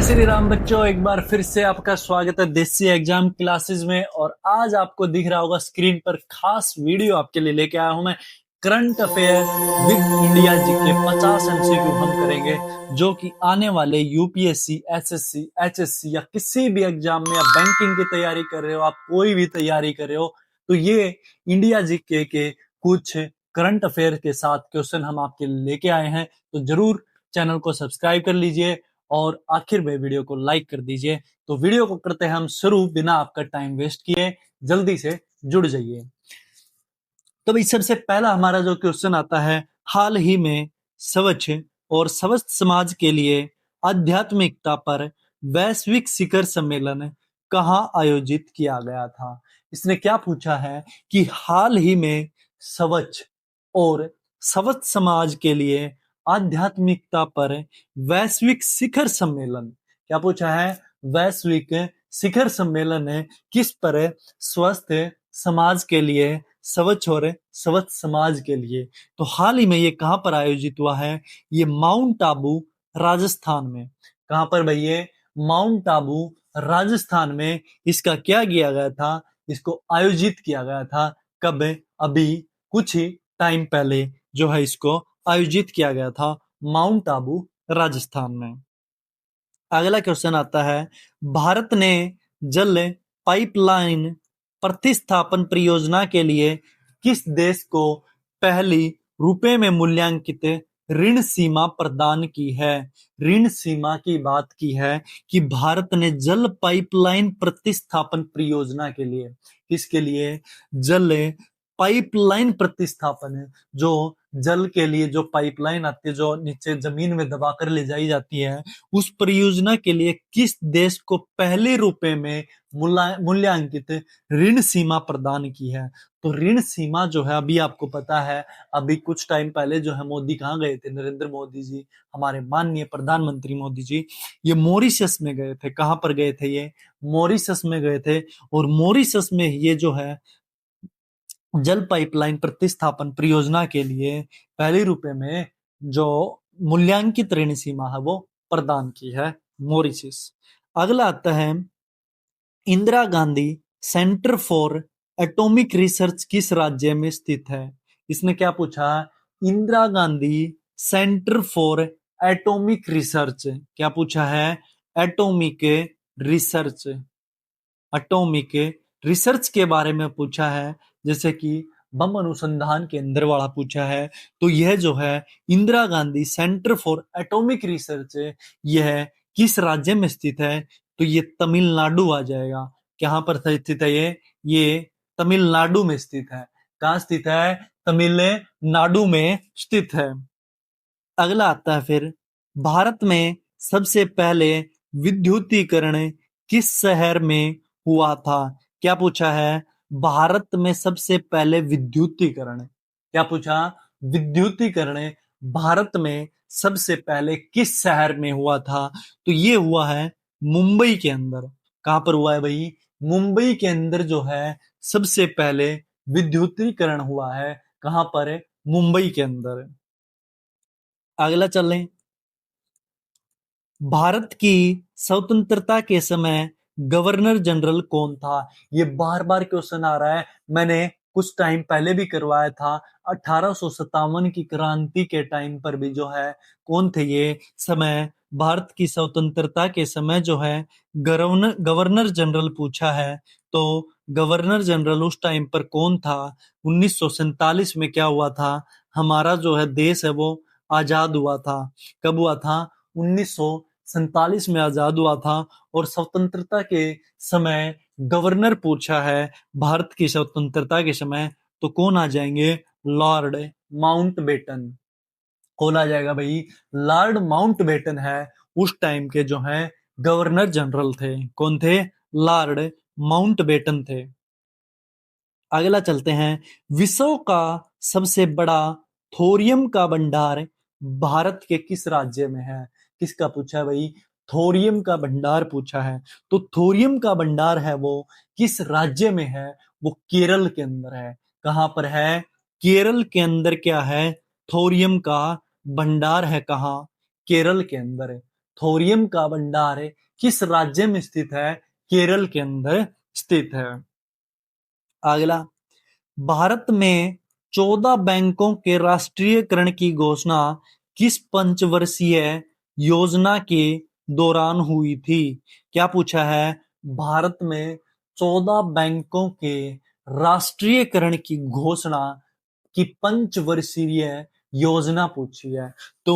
जय श्री राम बच्चों, एक बार फिर से आपका स्वागत है देसी एग्जाम क्लासेस में। और आज आपको दिख रहा होगा स्क्रीन पर खास वीडियो आपके लिए लेके आया हूं मैं। करंट अफेयर विद इंडिया जी के 50 एमसीक्यू हम करेंगे, जो कि आने वाले यूपीएससी, एसएससी, एचएससी या किसी भी एग्जाम में, आप बैंकिंग की तैयारी कर रहे हो, आप कोई भी तैयारी कर रहे हो, तो ये इंडिया जी के कुछ करंट अफेयर के साथ क्वेश्चन हम आपके लिए लेके आए हैं। तो जरूर चैनल को सब्सक्राइब कर लीजिए और आखिर में वीडियो को लाइक कर दीजिए। तो वीडियो को करते हैं हम शुरू, बिना आपका टाइम वेस्ट किए जल्दी से जुड़ जाइए। तो भाई सबसे पहला हमारा जो क्वेश्चन आता है, हाल ही में स्वच्छ और स्वस्थ समाज के लिए आध्यात्मिकता पर वैश्विक शिखर सम्मेलन कहाँ आयोजित किया गया था। इसने क्या पूछा है कि हाल ही में स्वच्छ और स्वस्थ समाज के लिए आध्यात्मिकता पर वैश्विक शिखर सम्मेलन, क्या पूछा है, वैश्विक शिखर सम्मेलन है किस पर, स्वस्थ समाज के लिए, स्वच्छ और स्वस्थ समाज के लिए। तो हाल ही में ये कहां पर आयोजित हुआ है, ये माउंट आबू राजस्थान में। कहां पर भाई, ये माउंट आबू राजस्थान में इसका क्या किया गया था, इसको आयोजित किया गया था। कब, अभी कुछ ही टाइम पहले जो है इसको आयोजित किया गया था माउंट आबू राजस्थान में। अगला क्वेश्चन आता है, भारत ने जल पाइपलाइन प्रतिस्थापन परियोजना के लिए किस देश को पहली रुपए में मूल्यांकित ऋण सीमा प्रदान की है। ऋण सीमा की बात की है कि भारत ने जल पाइपलाइन प्रतिस्थापन परियोजना के लिए, किसके लिए, जल पाइपलाइन प्रतिस्थापन है, जो जल के लिए जो पाइपलाइन आती है, जो नीचे जमीन में दबाकर ले जाई जाती है, उस परियोजना के लिए किस देश को पहले रुपए में मूल्यांकित ऋण सीमा प्रदान की है। तो ऋण सीमा जो है, अभी आपको पता है, अभी कुछ टाइम पहले जो है मोदी कहाँ गए थे, नरेंद्र मोदी जी, हमारे माननीय प्रधानमंत्री मोदी जी, ये मॉरिशस में गए थे। कहां पर गए थे, ये मॉरिशस में गए थे। और मॉरिशस में ये जो है जल पाइपलाइन प्रतिस्थापन परियोजना के लिए पहले रुपए में जो मूल्यांकित ऋण सीमा है वो प्रदान की है मॉरिशस। अगला आता है, Indira Gandhi centre for atomic research किस राज्य में स्थित है। इसने क्या पूछा, Indira Gandhi centre for atomic research, क्या पूछा है, एटॉमिक रिसर्च, एटॉमिक रिसर्च के बारे में पूछा है, जैसे कि बम अनुसंधान केंद्र वाला पूछा है। तो यह जो है Indira Gandhi centre for atomic research, यह किस राज्य में स्थित है, तो ये तमिलनाडु आ जाएगा। कहां पर स्थित है ये तमिलनाडु में स्थित है। कहां स्थित है, तमिलनाडु में स्थित है। अगला आता है फिर, भारत में सबसे पहले विद्युतीकरण किस शहर में हुआ था। क्या पूछा है, भारत में सबसे पहले विद्युतीकरण, क्या पूछा, विद्युतीकरण भारत में सबसे पहले किस शहर में हुआ था। तो ये हुआ है मुंबई के अंदर। कहां पर हुआ है भाई, मुंबई के अंदर जो है सबसे पहले विद्युतीकरण हुआ है। कहां पर, मुंबई के अंदर। अगला चल रहे, भारत की स्वतंत्रता के समय गवर्नर जनरल कौन था। ये बार बार क्वेश्चन आ रहा है, मैंने कुछ टाइम पहले भी करवाया था। 1857 की क्रांति के टाइम पर भी जो है कौन थे ये समय, भारत की स्वतंत्रता के समय जो है गवर्नर गवर्नर जनरल पूछा है। तो गवर्नर जनरल उस टाइम पर कौन था, 1947 में क्या हुआ था, हमारा जो है देश है वो आजाद हुआ था। कब हुआ था, 1947 में आजाद हुआ था। और स्वतंत्रता के समय गवर्नर पूछा है, भारत की स्वतंत्रता के समय, तो कौन आ जाएंगे, लॉर्ड माउंटबेटन। कौन आ जाएगा भाई, लॉर्ड माउंटबेटन है उस टाइम के जो है गवर्नर जनरल थे। कौन थे, लॉर्ड माउंटबेटन थे। अगला चलते हैं, विश्व का सबसे बड़ा थोरियम का भंडार भारत के किस राज्य में है। किसका पूछा है भाई, थोरियम का भंडार पूछा है। तो थोरियम का भंडार है वो किस राज्य में है, वो केरल के अंदर है। कहां पर है, केरल के अंदर क्या है, थोरियम का भंडार है। कहाँ, केरल के अंदर है। थोरियम का भंडार किस राज्य में स्थित है? केरल के अंदर स्थित है। अगला, भारत में 14 बैंकों के राष्ट्रीयकरण की घोषणा किस पंचवर्षीय योजना के दौरान हुई थी? क्या पूछा है? भारत में 14 बैंकों के राष्ट्रीयकरण की घोषणा की पंचवर्षीय योजना पूछी है, तो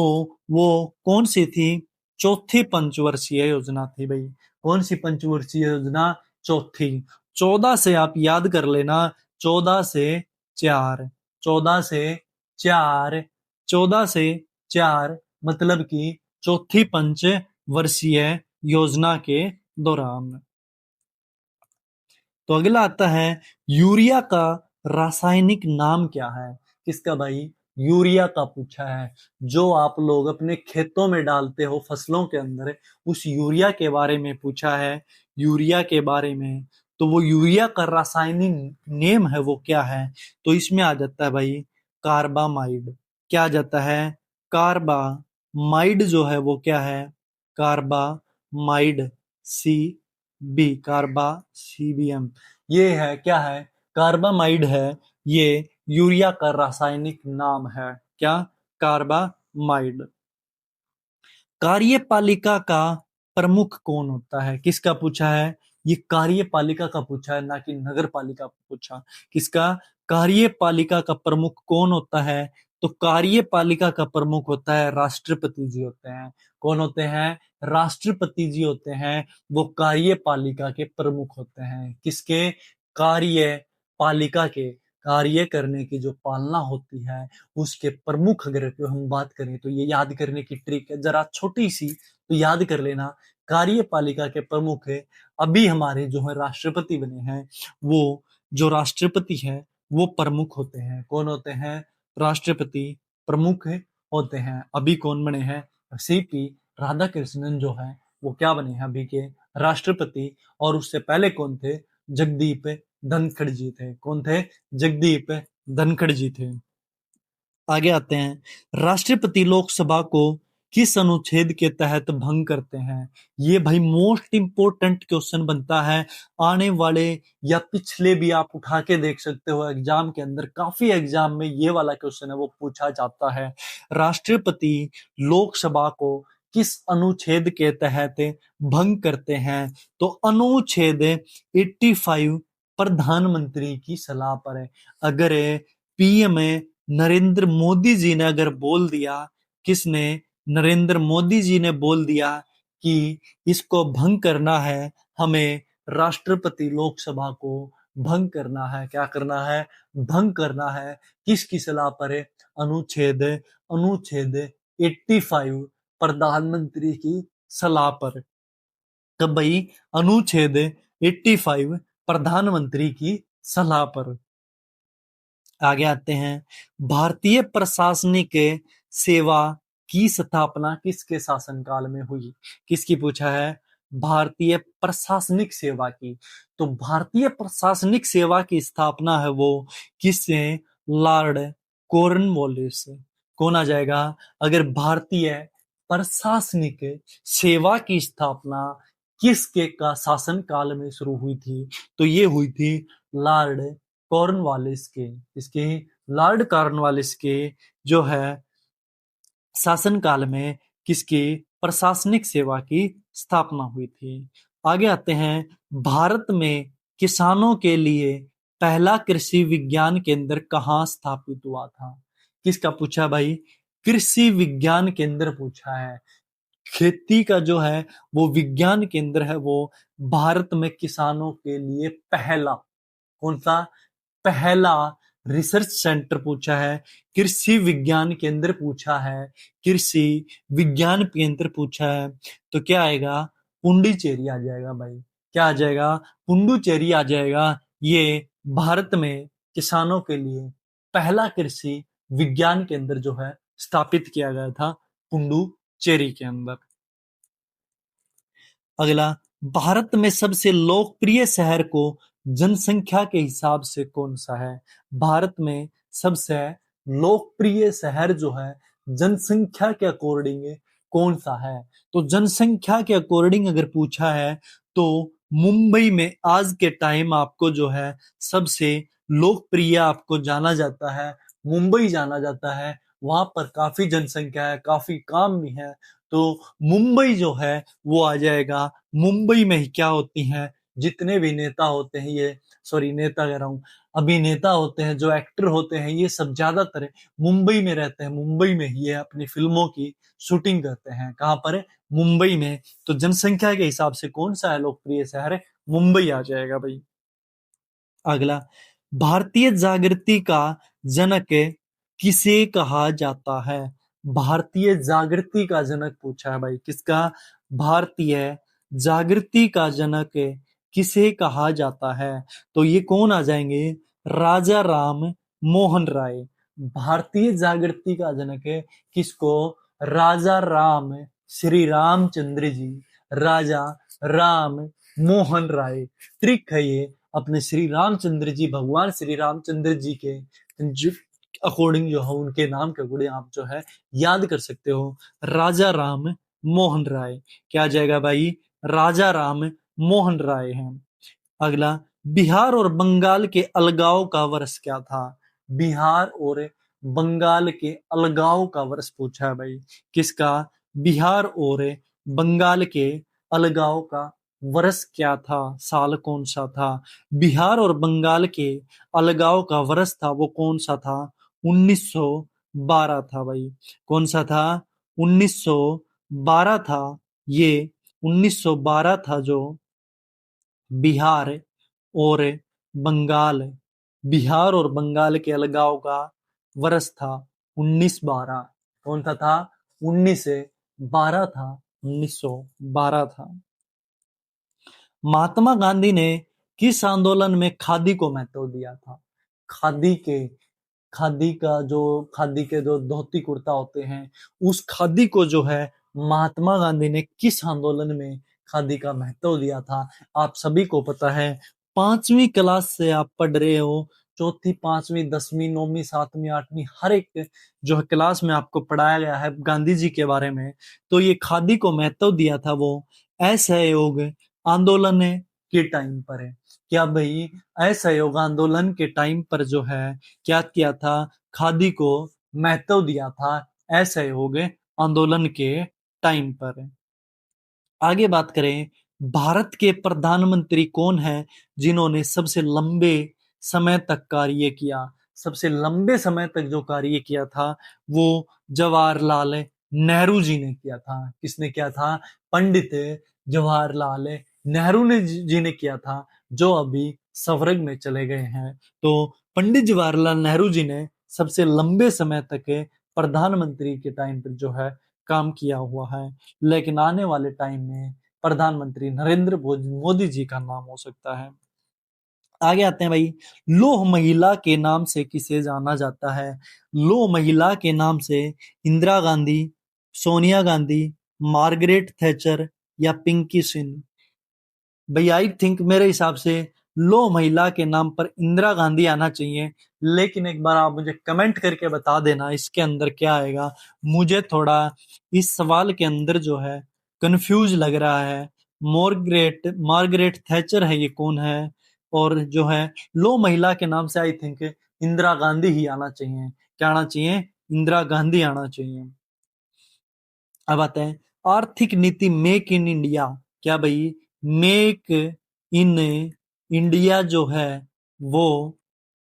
वो कौन सी थी? चौथी पंचवर्षीय योजना थी भाई। कौन सी पंचवर्षीय योजना? चौथी। 14 से आप याद कर लेना, 14 से 4, 14 से 4, 14 से 4 मतलब कि चौथी पंचवर्षीय योजना के दौरान। तो अगला आता है, यूरिया का रासायनिक नाम क्या है? किसका भाई? यूरिया का पूछा है। जो आप लोग अपने खेतों में डालते हो फसलों के अंदर, उस यूरिया के बारे में पूछा है। यूरिया के बारे में, तो वो यूरिया का रासायनिक नेम है वो क्या है? तो इसमें आ जाता है भाई कार्बामाइड। क्या आ जाता है? कार्बामाइड जो है वो क्या है? कार्बामाइड, सी बी, कार्बा सीबीएम, ये है क्या है? कार्बामाइड है। ये यूरिया का रासायनिक नाम है। क्या? कार्बामाइड। कार्यपालिका का प्रमुख कौन होता है? किसका पूछा है? ये कार्यपालिका का पूछा है, ना कि नगर पालिका का पूछा। किसका? कार्यपालिका का प्रमुख कौन होता है? तो कार्यपालिका का प्रमुख होता है राष्ट्रपति जी होते हैं। कौन होते हैं? राष्ट्रपति जी होते हैं। वो कार्यपालिका के प्रमुख होते हैं। किसके? कार्यपालिका के। कार्य करने की जो पालना होती है उसके प्रमुख अगर हम बात करें, तो ये याद करने की ट्रिक है जरा छोटी सी, तो याद कर लेना। कार्यपालिका के प्रमुख है। अभी हमारे जो है राष्ट्रपति बने हैं, वो जो राष्ट्रपति है वो प्रमुख होते हैं। कौन होते हैं? राष्ट्रपति प्रमुख होते हैं। अभी कौन बने हैं? सीपी राधाकृष्णन जो है वो क्या बने हैं अभी के? राष्ट्रपति। और उससे पहले कौन थे? जगदीप धनखड़ जी थे। कौन थे? जगदीप धनखड़ जी थे। आगे आते हैं, राष्ट्रपति लोकसभा को किस अनुच्छेद के तहत भंग करते हैं? ये भाई मोस्ट इंपोर्टेंट क्वेश्चन बनता है आने वाले, या पिछले भी आप उठा के देख सकते हो एग्जाम के अंदर। काफी एग्जाम में ये वाला क्वेश्चन है वो पूछा जाता है। राष्ट्रपति लोकसभा को किस अनुच्छेद के तहत भंग करते हैं? तो अनुच्छेद 85 प्रधानमंत्री की सलाह पर है। अगर पीएम नरेंद्र मोदी जी ने अगर बोल दिया, किसने? नरेंद्र मोदी जी ने बोल दिया कि इसको भंग करना है, हमें राष्ट्रपति लोकसभा को भंग करना है। क्या करना है? भंग करना है। किसकी सलाह पर? अनुच्छेद अनुच्छेद 85 प्रधानमंत्री की सलाह पर। तब भाई अनुच्छेद 85 प्रधानमंत्री की सलाह पर। आगे आते हैं, भारतीय प्रशासनिक सेवा की स्थापना किसके शासनकाल में हुई? किसकी पूछा है? भारतीय प्रशासनिक सेवा की। तो भारतीय प्रशासनिक सेवा की स्थापना है वो किससे? Lord Cornwallis. कौन आ जाएगा? अगर भारतीय प्रशासनिक सेवा की स्थापना किसके का शासन काल में शुरू हुई थी? तो ये हुई थी लॉर्ड कॉर्नवालिस के। इसके? लॉर्ड कॉर्नवालिस के जो है शासन काल में किसकी प्रशासनिक सेवा की स्थापना हुई थी। आगे आते हैं, भारत में किसानों के लिए पहला कृषि विज्ञान केंद्र कहाँ स्थापित हुआ था? किसका पूछा भाई? कृषि विज्ञान केंद्र पूछा है। खेती का जो है वो विज्ञान केंद्र है वो भारत में किसानों के लिए पहला, कौन सा? पहला रिसर्च सेंटर पूछा है। कृषि विज्ञान केंद्र पूछा है। कृषि विज्ञान केंद्र पूछा है। तो क्या आएगा? पुंडुचेरी आ जाएगा भाई। क्या आ जाएगा? पुंडुचेरी आ जाएगा। ये भारत में किसानों के लिए पहला कृषि विज्ञान केंद्र जो है स्थापित किया गया था पुंडुचेरी के अंदर। अगला, भारत में सबसे लोकप्रिय शहर को जनसंख्या के हिसाब से कौन सा है? भारत में सबसे लोकप्रिय शहर जो है जनसंख्या के अकॉर्डिंग कौन सा है? तो जनसंख्या के अकॉर्डिंग अगर पूछा है तो मुंबई में आज के टाइम आपको जो है सबसे लोकप्रिय आपको जाना जाता है, मुंबई जाना जाता है। वहां पर काफी जनसंख्या है, काफी काम भी है, तो मुंबई जो है वो आ जाएगा। मुंबई में ही क्या होती हैं, जितने भी नेता होते हैं, ये सॉरी नेता कह रहा हूँ, अभिनेता होते हैं, जो एक्टर होते हैं, ये सब ज्यादातर मुंबई में रहते हैं। मुंबई में ही ये अपनी फिल्मों की शूटिंग करते हैं। कहाँ पर? मुंबई में। तो जनसंख्या के हिसाब से कौन सा है लोकप्रिय शहर? मुंबई आ जाएगा भाई। अगला, भारतीय जागृति का जनक किसे कहा जाता है? भारतीय जागृति का जनक पूछा है भाई, किसका? भारतीय जागृति का जनक किसे कहा जाता है? तो ये कौन आ जाएंगे? राजा राम मोहन राय। भारतीय जागृति का जनक है किसको? राजा राम, श्री रामचंद्र जी, राजा राम मोहन राय। ट्रिक है ये, अपने श्री रामचंद्र जी, भगवान श्री रामचंद्र जी के अकॉर्डिंग जो है, उनके नाम के अकॉर्डिंग आप जो है याद कर सकते हो, राजा राम मोहन राय। क्या जाएगा भाई? राजा राम मोहन राय है। अगला, बिहार और बंगाल के अलगाव का वर्ष क्या था? बिहार और बंगाल के अलगाव का वर्ष पूछा है भाई, किसका? बिहार और बंगाल के अलगाव का वर्ष क्या था, साल कौन सा था? बिहार और बंगाल के अलगाव का वर्ष था वो कौन सा था? 1912 था भाई। कौन सा था? 1912 था। ये 1912 था जो बिहार और बंगाल, बिहार और बंगाल के अलगाव का वर्ष था 1912। कौन सा था? 1912 था, 1912 था। महात्मा गांधी ने किस आंदोलन में खादी को महत्व दिया था? खादी के, खादी का जो, खादी के जो धोती कुर्ता होते हैं, उस खादी को जो है महात्मा गांधी ने किस आंदोलन में खादी का महत्व दिया था? आप सभी को पता है, 5वीं क्लास से आप पढ़ रहे हो, चौथी, 5वीं, 10वीं, 9वीं, 7वीं, 8वीं, हर एक जो है क्लास में आपको पढ़ाया गया है गांधी जी के बारे में। तो ये खादी को महत्व दिया था वो असहयोग आंदोलन के टाइम पर है। क्या भाई? असहयोग आंदोलन के टाइम पर जो है क्या किया था? खादी को महत्व दिया था असहयोग आंदोलन के टाइम पर। आगे बात करें, भारत के प्रधानमंत्री कौन है जिन्होंने सबसे लंबे समय तक कार्य किया? सबसे लंबे समय तक जो कार्य किया था वो जवाहरलाल नेहरू जी ने किया था। किसने किया था? पंडित जवाहरलाल नेहरू ने जी ने किया था, जो अभी स्वर्ग में चले गए हैं। तो पंडित जवाहरलाल नेहरू जी ने सबसे लंबे समय तक प्रधानमंत्री के टाइम पर जो है काम किया हुआ है। लेकिन आने वाले टाइम में प्रधानमंत्री नरेंद्र मोदी जी का नाम हो सकता है। आगे आते हैं भाई, लौह महिला के नाम से किसे जाना जाता है? लौह महिला के नाम से इंदिरा गांधी, सोनिया गांधी, मार्गरेट थैचर या पिंकी सिंह? भाई आई थिंक मेरे हिसाब से लो महिला के नाम पर इंदिरा गांधी आना चाहिए। लेकिन एक बार आप मुझे कमेंट करके बता देना इसके अंदर क्या आएगा। मुझे थोड़ा इस सवाल के अंदर जो है कंफ्यूज लग रहा है। मार्गरेट मार्गरेट थैचर है, ये कौन है? और जो है लो महिला के नाम से आई थिंक इंदिरा गांधी ही आना चाहिए। क्या आना चाहिए? इंदिरा गांधी आना चाहिए। अब आते हैं, आर्थिक नीति मेक इन इंडिया। क्या भाई? मेक इन इंडिया जो है वो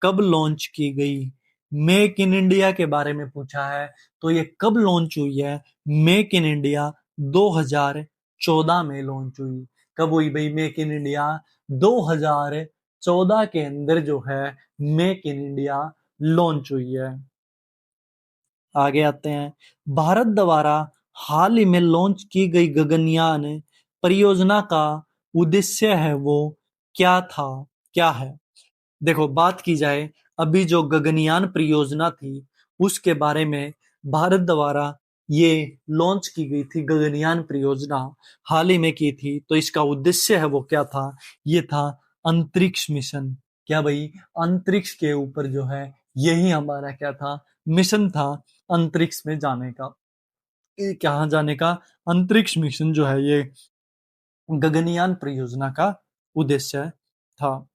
कब लॉन्च की गई? मेक इन इंडिया के बारे में पूछा है, तो ये कब लॉन्च हुई है? मेक इन इंडिया 2014 में लॉन्च हुई। कब हुई भाई मेक इन इंडिया? 2014 के अंदर जो है मेक इन इंडिया लॉन्च हुई है। आगे आते हैं, भारत द्वारा हाल ही में लॉन्च की गई गगनयान परियोजना का उद्देश्य है वो क्या था, क्या है? देखो बात की जाए, अभी जो गगनयान परियोजना थी उसके बारे में भारत द्वारा ये लॉन्च की गई थी। गगनयान परियोजना हाल ही में की थी, तो इसका उद्देश्य है वो क्या था? ये था अंतरिक्ष मिशन। क्या भाई? अंतरिक्ष के ऊपर जो है यही हमारा क्या था? मिशन था, अंतरिक्ष में जाने का। कहाँ जाने का, अंतरिक्ष मिशन जो है ये गगनयान परियोजना का उद्देश्य था।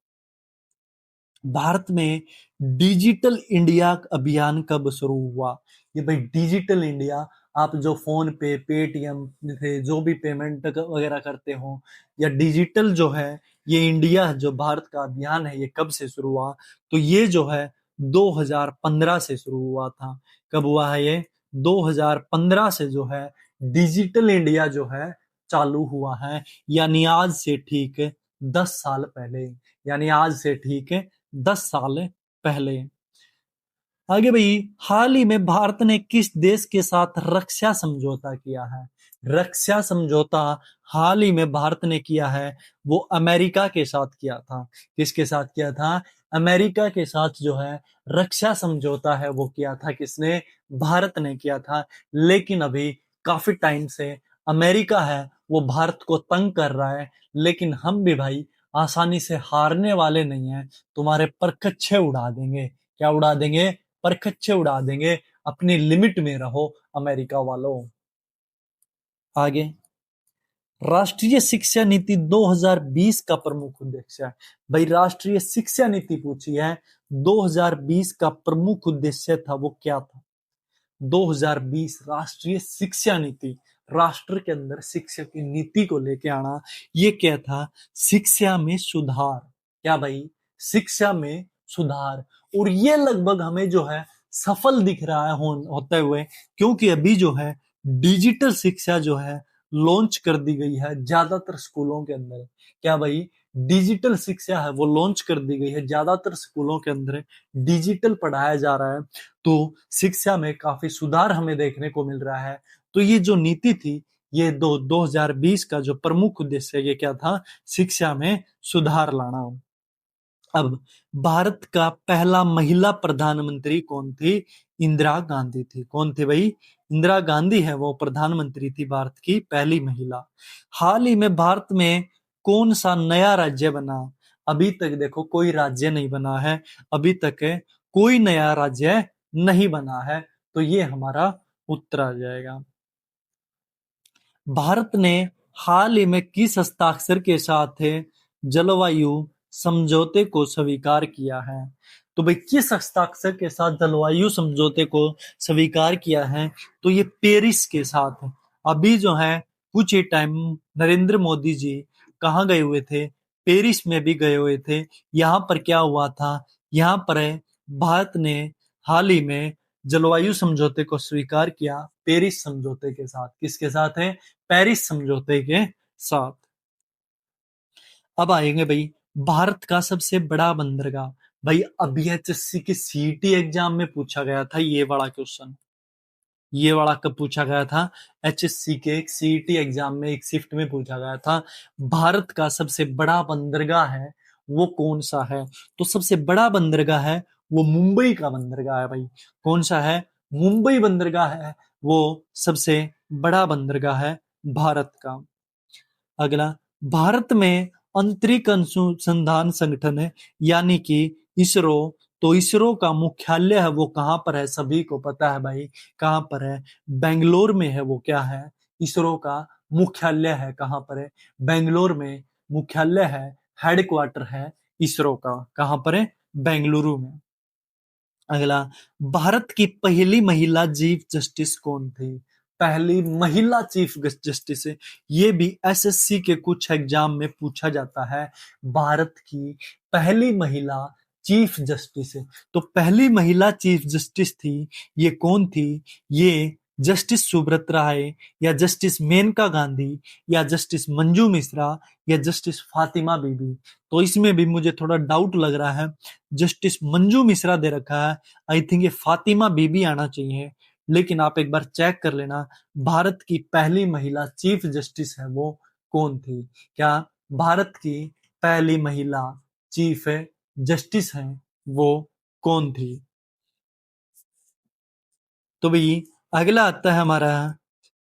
भारत में डिजिटल इंडिया अभियान कब शुरू हुआ? ये भाई डिजिटल इंडिया, आप जो फोन पे, पेटीएम से जो भी पेमेंट वगैरह करते हो, या डिजिटल जो है ये इंडिया जो भारत का अभियान है, ये कब से शुरू हुआ? तो ये जो है 2015 से शुरू हुआ था। कब हुआ है ये? 2015 से जो है डिजिटल इंडिया जो है चालू हुआ है, यानी आज से ठीक 10 साल पहले, यानी आज से ठीक 10 साल पहले। आगे भाई, हाल ही में भारत ने किस देश के साथ रक्षा समझौता किया है? रक्षा समझौता हाल ही में भारत ने किया है, वो अमेरिका के साथ किया था। किसके साथ किया था? अमेरिका के साथ जो है रक्षा समझौता है वो किया था किसने? भारत ने किया था। लेकिन अभी काफी टाइम से अमेरिका है वो भारत को तंग कर रहा है, लेकिन हम भी भाई आसानी से हारने वाले नहीं हैं। तुम्हारे परखच्चे उड़ा देंगे। क्या उड़ा देंगे? परखच्चे उड़ा देंगे। अपनी लिमिट में रहो अमेरिका वालों। आगे, राष्ट्रीय शिक्षा नीति 2020 का प्रमुख उद्देश्य है। भाई राष्ट्रीय शिक्षा नीति पूछी है, 2020 का प्रमुख उद्देश्य था वो क्या था? 2020 राष्ट्रीय शिक्षा नीति, राष्ट्र के अंदर शिक्षा की नीति को लेके आना, ये क्या था? शिक्षा में सुधार। क्या भाई? शिक्षा में सुधार। और ये लगभग हमें जो है सफल दिख रहा है होते हुए, क्योंकि अभी जो है डिजिटल शिक्षा जो है लॉन्च कर दी गई है ज्यादातर स्कूलों के अंदर। क्या भाई? डिजिटल शिक्षा है वो लॉन्च कर दी गई है ज्यादातर स्कूलों के अंदर, डिजिटल पढ़ाया जा रहा है। तो शिक्षा में काफी सुधार हमें देखने को मिल रहा है। तो ये जो नीति थी, ये 2020 का जो प्रमुख उद्देश्य ये क्या था? शिक्षा में सुधार लाना। अब भारत का पहला महिला प्रधानमंत्री कौन थी? इंदिरा गांधी थी। कौन थी भाई? इंदिरा गांधी है वो प्रधानमंत्री थी, भारत की पहली महिला। हाल ही में भारत में कौन सा नया राज्य बना? अभी तक देखो कोई राज्य नहीं बना है, अभी तक कोई नया राज्य नहीं बना है। तो ये हमारा उत्तर आ जाएगा। भारत ने हाल ही में किस हस्ताक्षर के साथ जलवायु समझौते को स्वीकार किया है? तो भाई किस हस्ताक्षर के साथ जलवायु समझौते को स्वीकार किया है? तो ये पेरिस के साथ है। अभी जो है कुछ ही टाइम नरेंद्र मोदी जी कहाँ गए हुए थे? पेरिस में भी गए हुए थे। यहाँ पर क्या हुआ था? यहाँ पर भारत ने हाल ही में जलवायु समझौते को स्वीकार किया पेरिस समझौते के साथ। किसके साथ है? पेरिस समझौते के साथ। अब आएंगे भाई भारत का सबसे बड़ा बंदरगाह। भाई अभी एचएससी के सीईटी एग्जाम में पूछा गया था ये वाला क्वेश्चन। ये वाला कब पूछा गया था? एचएससी के एक सीईटी एग्जाम में एक शिफ्ट में पूछा गया था। भारत का सबसे बड़ा बंदरगाह है वो कौन सा है? तो सबसे बड़ा बंदरगाह है वो मुंबई का बंदरगाह है भाई। कौन सा है? मुंबई बंदरगाह है वो सबसे बड़ा बंदरगाह है भारत का। अगला, भारत में अंतरिक्ष अनुसंधान संगठन है यानी कि इसरो, तो इसरो का मुख्यालय है वो कहाँ पर है? सभी को पता है भाई, कहाँ पर है? बेंगलोर में है वो। क्या है? इसरो का मुख्यालय है कहाँ पर है? बेंगलोर में मुख्यालय है, हेडक्वार्टर है इसरो का। कहाँ पर है? बेंगलुरु में। अगला, भारत की पहली महिला चीफ जस्टिस कौन थी? पहली महिला चीफ जस्टिस है, ये भी एसएससी के कुछ एग्जाम में पूछा जाता है। भारत की पहली महिला चीफ जस्टिस है, तो पहली महिला चीफ जस्टिस थी, ये कौन थी? ये जस्टिस सुब्रत राय, या जस्टिस मेनका गांधी, या जस्टिस मंजू मिश्रा, या जस्टिस फातिमा बीबी। तो इसमें भी मुझे थोड़ा डाउट लग रहा है, जस्टिस मंजू मिश्रा दे रखा है, आई थिंक ये फातिमा बीबी आना चाहिए। लेकिन आप एक बार चेक कर लेना, भारत की पहली महिला चीफ जस्टिस है वो कौन थी? क्या भारत की पहली महिला चीफ जस्टिस है वो कौन थी? तो भाई अगला आता है हमारा,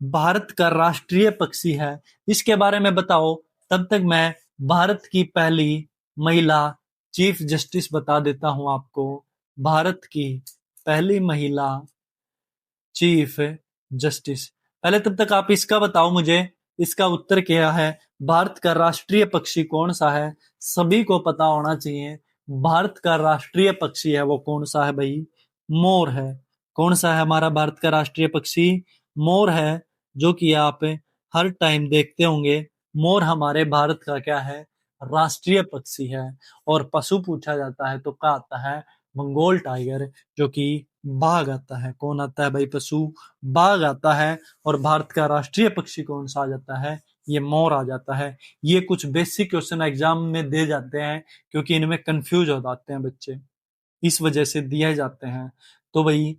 भारत का राष्ट्रीय पक्षी है, इसके बारे में बताओ। तब तक मैं भारत की पहली महिला चीफ जस्टिस बता देता हूं आपको। भारत की पहली महिला चीफ जस्टिस, पहले तब तक आप इसका बताओ मुझे, इसका उत्तर क्या है? भारत का राष्ट्रीय पक्षी कौन सा है? सभी को पता होना चाहिए। भारत का राष्ट्रीय पक्षी है वो कौन सा है भाई? मोर है। कौन सा है हमारा भारत का राष्ट्रीय पक्षी? मोर है। जो कि आप हर टाइम देखते होंगे। मोर हमारे भारत का क्या है? राष्ट्रीय पक्षी है। और पशु पूछा जाता है तो क्या आता है? बंगाल टाइगर, जो कि बाघ आता है। कौन आता है भाई? पशु बाघ आता है। और भारत का राष्ट्रीय पक्षी कौन सा आ जाता है? ये मोर आ जाता है। ये कुछ बेसिक क्वेश्चन एग्जाम में दे जाते हैं, क्योंकि इनमें कंफ्यूज हो जाते हैं बच्चे, इस वजह से दिए जाते हैं। तो भाई,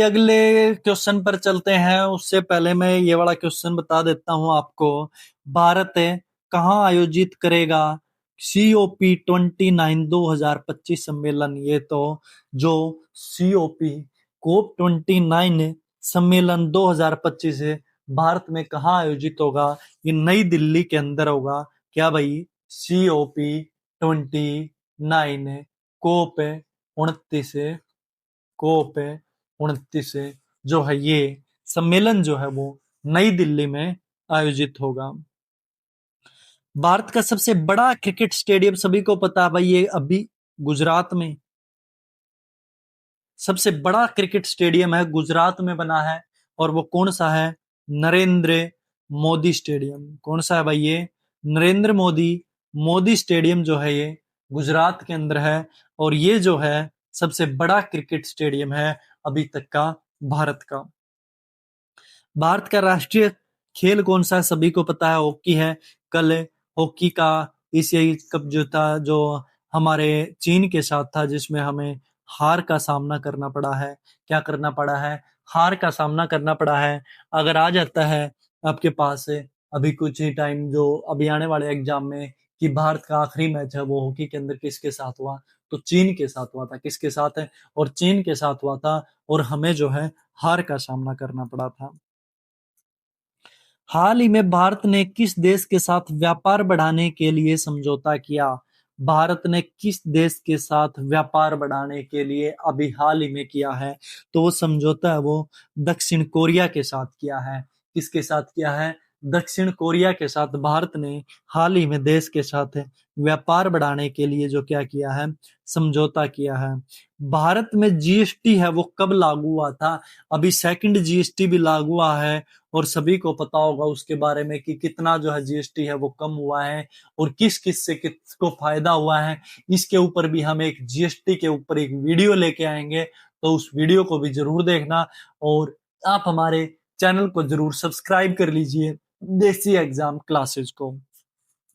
अगले क्वेश्चन पर चलते हैं। उससे पहले मैं ये वाला क्वेश्चन बता देता हूं आपको। भारत कहाँ आयोजित करेगा COP29 2025 सम्मेलन? ये तो जो COP COP29 सम्मेलन 2025 है, भारत में कहाँ आयोजित होगा? ये नई दिल्ली के अंदर होगा। क्या भाई? COP29 कोप 29 कोप 29 जो है ये सम्मेलन जो है वो नई दिल्ली में आयोजित होगा। भारत का सबसे बड़ा क्रिकेट स्टेडियम सभी को पता है भाई, ये अभी गुजरात में सबसे बड़ा क्रिकेट स्टेडियम है, गुजरात में बना है। और वो कौन सा है? नरेंद्र मोदी स्टेडियम। कौन सा है भाई? ये नरेंद्र मोदी मोदी स्टेडियम जो है ये गुजरात के अंदर है। और ये जो है सबसे बड़ा क्रिकेट स्टेडियम है अभी तक का भारत का। भारत का राष्ट्रीय खेल कौन सा है? सभी को पता है, हॉकी है। कल हॉकी का एशियाई कप जो था, जो हमारे चीन के साथ था, जिसमें हमें हार का सामना करना पड़ा है। क्या करना पड़ा है? हार का सामना करना पड़ा है। अगर आ जाता है आपके पास अभी कुछ ही टाइम, जो अभी आने वाले एग्जाम में, कि भारत का आखिरी मैच है वो हॉकी के अंदर किसके साथ हुआ, तो चीन के साथ हुआ था। किसके साथ है? और चीन के साथ हुआ था। और हमें जो है हार का सामना करना पड़ा था। हाल ही में भारत ने किस देश के साथ व्यापार बढ़ाने के लिए समझौता किया? भारत ने किस देश के साथ व्यापार बढ़ाने के लिए अभी हाल ही में किया है? तो वो समझौता है वो दक्षिण कोरिया के साथ किया है। किसके साथ किया है? दक्षिण कोरिया के साथ भारत ने हाल ही में देश के साथ व्यापार बढ़ाने के लिए जो क्या किया है? समझौता किया है। भारत में GST है वो कब लागू हुआ था? अभी सेकंड GST भी लागू हुआ है। और सभी को पता होगा उसके बारे में कि कितना जो है GST है वो कम हुआ है, और किस किस से किसको फायदा हुआ है। इसके ऊपर भी हम एक GST के ऊपर एक वीडियो लेके आएंगे, तो उस वीडियो को भी जरूर देखना। और आप हमारे चैनल को जरूर सब्सक्राइब कर लीजिए, देसी एग्जाम क्लासेस को।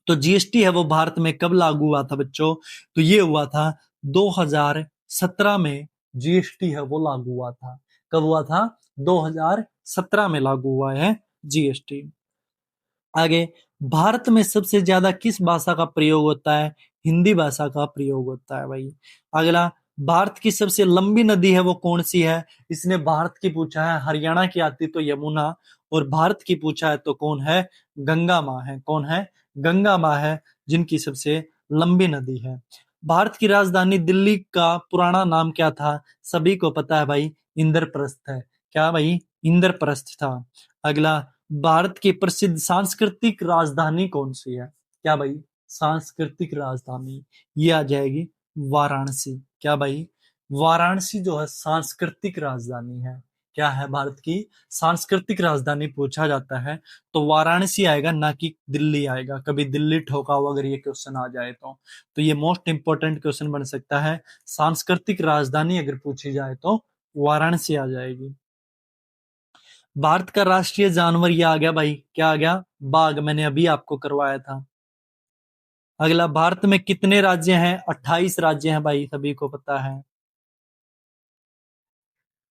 तो GST है वो भारत में कब लागू हुआ था बच्चों? तो ये हुआ था 2017 में। GST है वो लागू हुआ था। कब हुआ था? 2017 में लागू हुआ है GST। आगे, भारत में सबसे ज्यादा किस भाषा का प्रयोग होता है? हिंदी भाषा का प्रयोग होता है भाई। अगला, भारत की सबसे लंबी नदी है वो कौन सी है? इसने भारत की पूछा है, हरियाणा की आती तो यमुना, और भारत की पूछा है तो कौन है? गंगा माँ है। कौन है? गंगा माँ है, जिनकी सबसे लंबी नदी है। भारत की राजधानी दिल्ली का पुराना नाम क्या था? सभी को पता है भाई, इंद्रप्रस्थ है। क्या भाई? इंद्रप्रस्थ था। अगला, भारत की प्रसिद्ध सांस्कृतिक राजधानी कौन सी है? क्या भाई? सांस्कृतिक राजधानी ये आ जाएगी वाराणसी। क्या भाई? वाराणसी जो है सांस्कृतिक राजधानी है। क्या है? भारत की सांस्कृतिक राजधानी पूछा जाता है तो वाराणसी आएगा, ना कि दिल्ली आएगा। कभी दिल्ली ठोका हो अगर ये क्वेश्चन आ जाए तो ये मोस्ट इंपोर्टेंट क्वेश्चन बन सकता है। सांस्कृतिक राजधानी अगर पूछी जाए तो वाराणसी आ जाएगी। भारत का राष्ट्रीय जानवर ये आ गया भाई। क्या आ गया? बाघ। मैंने अभी आपको करवाया था। अगला, भारत में कितने राज्य हैं? 28 राज्य हैं भाई, सभी को पता है।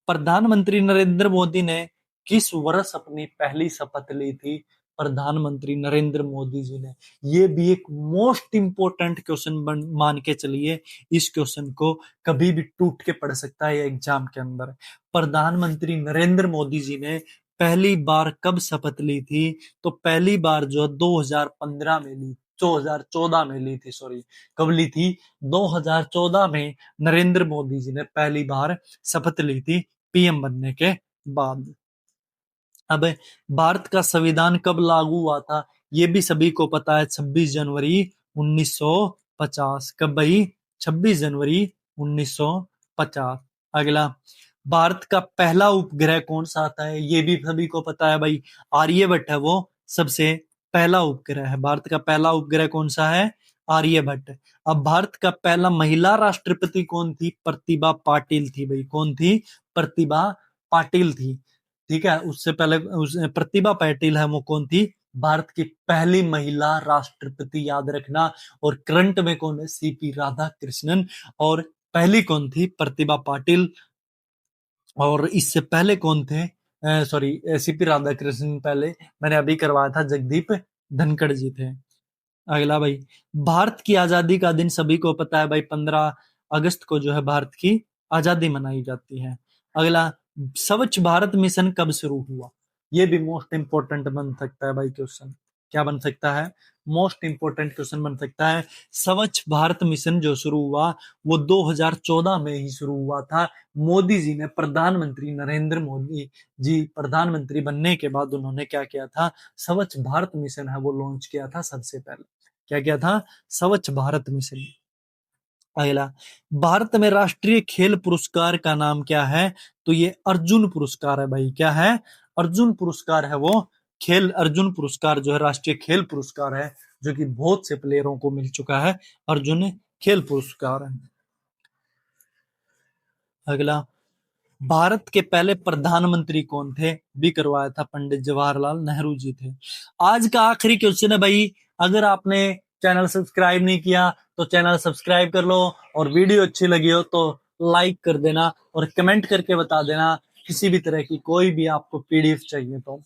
प्रधानमंत्री नरेंद्र मोदी ने किस वर्ष अपनी पहली शपथ ली थी? प्रधानमंत्री नरेंद्र मोदी जी ने। ये भी एक मोस्ट इंपोर्टेंट क्वेश्चन मान के चलिए। इस क्वेश्चन को कभी भी टूट के पड़ सकता है एग्जाम के अंदर। प्रधानमंत्री नरेंद्र मोदी जी ने पहली बार कब शपथ ली थी? तो पहली बार जो 2015 में ली, 2014 में ली थी, सॉरी। कब ली थी? 2014 में नरेंद्र मोदी जी ने पहली बार शपथ ली थी पीएम बनने के बाद। अब भारत का संविधान कब लागू हुआ था? ये भी सभी को पता है, 26 जनवरी 1950। कब भाई? 26 जनवरी 1950। अगला, भारत का पहला उपग्रह कौन सा आता है? ये भी सभी को पता है भाई, आर्यभट्ट है वो सबसे पहला उपग्रह है। भारत का पहला उपग्रह कौन सा है? आर्यभट्ट। अब भारत का पहला महिला राष्ट्रपति कौन थी? प्रतिभा पाटिल थी भाई। कौन थी? प्रतिभा पाटिल थी। ठीक है, उससे पहले प्रतिभा पाटिल है, वो कौन थी? भारत की पहली महिला राष्ट्रपति, याद रखना। और करंट में कौन है? सीपी राधा कृष्णन। और पहली कौन थी? प्रतिभा पाटिल। और इससे पहले कौन थे? सॉरी, सीपी राधा कृष्णन पहले, मैंने अभी करवाया था, जगदीप धनखड़ जी थे। अगला भाई, भारत की आजादी का दिन सभी को पता है भाई, 15 अगस्त को जो है भारत की आजादी मनाई जाती है। अगला, स्वच्छ भारत मिशन कब शुरू हुआ? ये भी मोस्ट इंपोर्टेंट बन सकता है भाई क्वेश्चन। क्या बन सकता है? मोस्ट इंपोर्टेंट क्वेश्चन बन सकता है। स्वच्छ भारत मिशन जो शुरू हुआ वो 2014 में ही शुरू हुआ था। मोदी जी ने, प्रधानमंत्री नरेंद्र मोदी जी प्रधानमंत्री बनने के बाद उन्होंने क्या किया था? स्वच्छ भारत मिशन है वो लॉन्च किया था सबसे पहले। क्या किया था? स्वच्छ भारत मिशन। अगला, भारत में राष्ट्रीय खेल पुरस्कार का नाम क्या है? तो ये अर्जुन पुरस्कार है भाई। क्या है? अर्जुन पुरस्कार है वो। खेल अर्जुन पुरस्कार जो है राष्ट्रीय खेल पुरस्कार है, जो कि बहुत से प्लेयरों को मिल चुका है। अर्जुन खेल पुरस्कार है। अगला, भारत के पहले प्रधानमंत्री कौन थे? भी करवाया था, पंडित जवाहरलाल नेहरू जी थे। आज का आखिरी क्वेश्चन है भाई, अगर आपने चैनल सब्सक्राइब नहीं किया तो चैनल सब्सक्राइब कर लो, और वीडियो अच्छी लगी हो तो लाइक कर देना, और कमेंट करके बता देना किसी भी तरह की कोई भी आपको पीडीएफ चाहिए तो।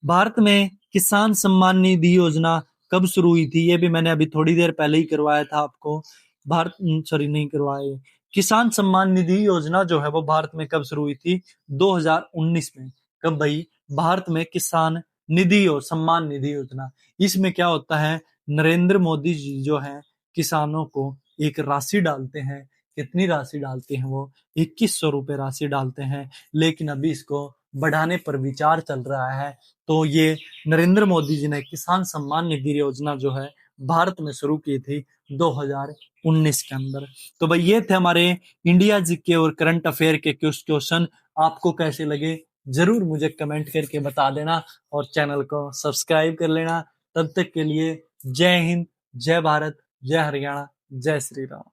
भारत में किसान सम्मान निधि योजना कब शुरू हुई थी? ये भी मैंने अभी थोड़ी देर पहले ही करवाया था आपको। भारत, सॉरी, नहीं करवाए। किसान सम्मान निधि योजना जो है वो भारत में कब शुरू हुई थी? 2019 में। कब भाई? भारत में किसान निधि और सम्मान निधि योजना। इसमें क्या होता है? नरेंद्र मोदी जी जो है किसानों को एक राशि डालते हैं। कितनी राशि डालते हैं वो? 2100 रुपए राशि डालते हैं, लेकिन अभी इसको बढ़ाने पर विचार चल रहा है। तो ये नरेंद्र मोदी जी ने किसान सम्मान निधि योजना जो है भारत में शुरू की थी 2019 के अंदर। तो भाई ये थे हमारे इंडिया जीके और करंट अफेयर के कुछ क्वेश्चन। आपको कैसे लगे जरूर मुझे कमेंट करके बता देना, और चैनल को सब्सक्राइब कर लेना। तब तक के लिए जय हिंद, जय भारत, जय हरियाणा, जय श्री राम।